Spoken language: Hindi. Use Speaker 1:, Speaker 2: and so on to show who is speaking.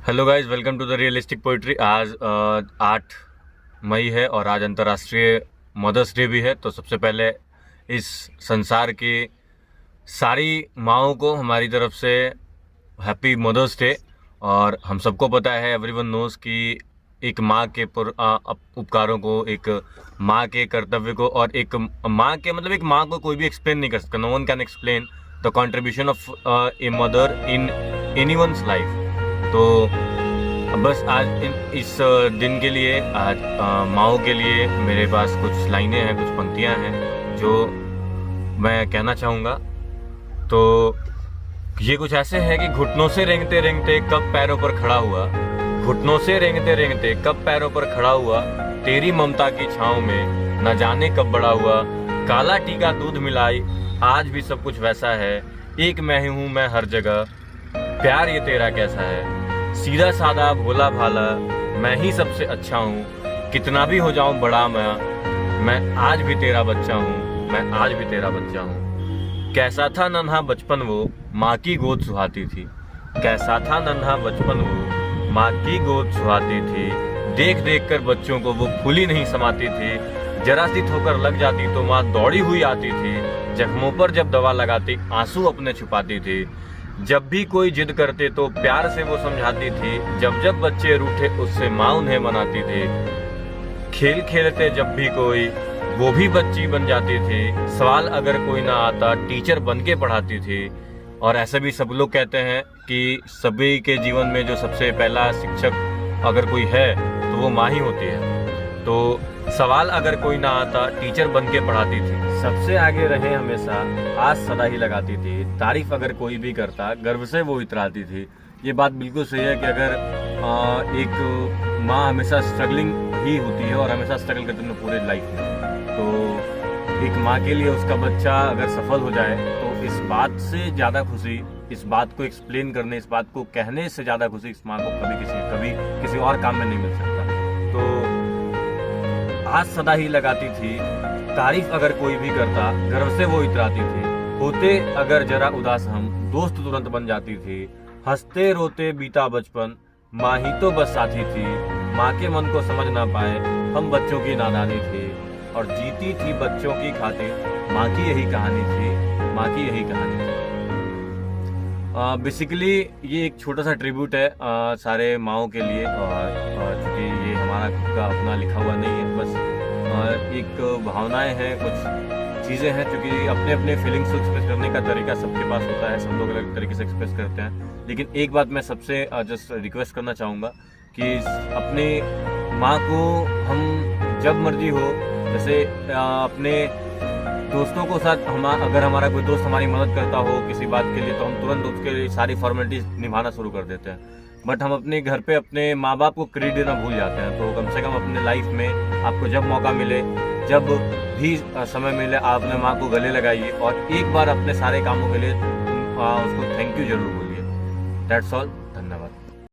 Speaker 1: Hello guys, welcome to the realistic poetry. आज 8 मई है और आज अंतर्राष्ट्रीय मदर्स डे भी है। तो सबसे पहले इस संसार की सारी माँओं को हमारी तरफ से हैप्पी मदर्स डे। और हम सबको पता है, एवरीवन नोज कि एक माँ के उपकारों को, एक माँ के कर्तव्य को, और एक माँ के एक माँ को कोई भी एक्सप्लेन नहीं कर सकता। No one can explain the contribution of a mother in anyone's life. तो बस आज इस दिन के लिए, आज माँओं के लिए मेरे पास कुछ लाइनें हैं, कुछ पंक्तियां हैं जो मैं कहना चाहूँगा। तो ये कुछ ऐसे है कि घुटनों से रेंगते रेंगते कब पैरों पर खड़ा हुआ, घुटनों से रेंगते रेंगते कब पैरों पर खड़ा हुआ, तेरी ममता की छाँव में न जाने कब बड़ा हुआ, काला टीका दूध मिलाई आज भी सब कुछ वैसा है, एक मैं ही हूँ मैं हर जगह, प्यार ये तेरा कैसा है, सीधा सादा भोला भाला मैं ही सबसे अच्छा हूँ, कितना भी हो जाऊं बड़ा मैं आज भी तेरा बच्चा हूँ, मैं आज भी तेरा बच्चा हूँ। कैसा था नन्हा बचपन वो माँ की गोद सुहाती थी, कैसा था नन्हा बचपन वो माँ की गोद सुहाती थी, देख देख कर बच्चों को वो फूली नहीं समाती थी, जरा सी ठोकर लग जाती तो माँ दौड़ी हुई आती थी, जख्मों पर जब दवा लगाती आंसू अपने छुपाती थी, जब भी कोई जिद करते तो प्यार से वो समझाती थी, जब जब बच्चे रूठे उससे माँ उन्हें मनाती थी, खेल खेलते जब भी कोई वो भी बच्ची बन जाती थी, सवाल अगर कोई ना आता टीचर बन के पढ़ाती थी। और ऐसे भी सब लोग कहते हैं कि सभी के जीवन में जो सबसे पहला शिक्षक अगर कोई है तो वो माँ ही होती है। तो सवाल अगर कोई ना आता टीचर बन के पढ़ाती थी, सबसे आगे रहे हमेशा आज सदा ही लगाती थी, तारीफ अगर कोई भी करता गर्व से वो इतराती थी। ये बात बिल्कुल सही है कि अगर एक माँ हमेशा स्ट्रगलिंग ही होती है और हमेशा स्ट्रगल करती है पूरे लाइफ में। तो एक माँ के लिए उसका बच्चा अगर सफल हो जाए तो इस बात से ज़्यादा खुशी, इस बात को एक्सप्लेन करने, इस बात को कहने से ज़्यादा खुशी इस माँ को कभी किसी और काम में नहीं मिल सकता। तो आज सदा ही लगाती थी, तारीफ अगर कोई भी करता गर्व से वो इतराती थी, होते अगर जरा उदास हम दोस्त तुरंत बन जाती थी, हंसते रोते बीता बचपन माँ ही तो बस साथी थी, माँ के मन को समझ ना पाए हम बच्चों की नादानी थी, और जीती थी बच्चों की खातिर माँ की यही कहानी थी, माँ की यही कहानी थी। बेसिकली ये एक छोटा सा ट्रिब्यूट है सारे माँओं के लिए। और चूँकि ये हमारा खुद का अपना लिखा हुआ नहीं है, बस एक भावनाएं हैं, कुछ चीज़ें हैं, क्योंकि अपने अपने फीलिंग्स को एक्सप्रेस करने का तरीका सबके पास होता है, सब लोग अलग तरीके से एक्सप्रेस करते हैं। लेकिन एक बात मैं सबसे जस्ट रिक्वेस्ट करना चाहूँगा कि अपने माँ को हम जब मर्जी हो, जैसे अपने दोस्तों को साथ अगर हमारा कोई दोस्त हमारी मदद करता हो किसी बात के लिए तो हम तुरंत उसके लिए सारी फॉर्मेलिटीज निभाना शुरू कर देते हैं। बट हम अपने घर पे अपने माँ बाप को क्रेडिट देना भूल जाते हैं। तो कम से कम अपने लाइफ में आपको जब मौका मिले, जब भी समय मिले, आप अपने माँ को गले लगाइए और एक बार अपने सारे कामों के लिए उसको थैंक यू जरूर बोलिए। That's all.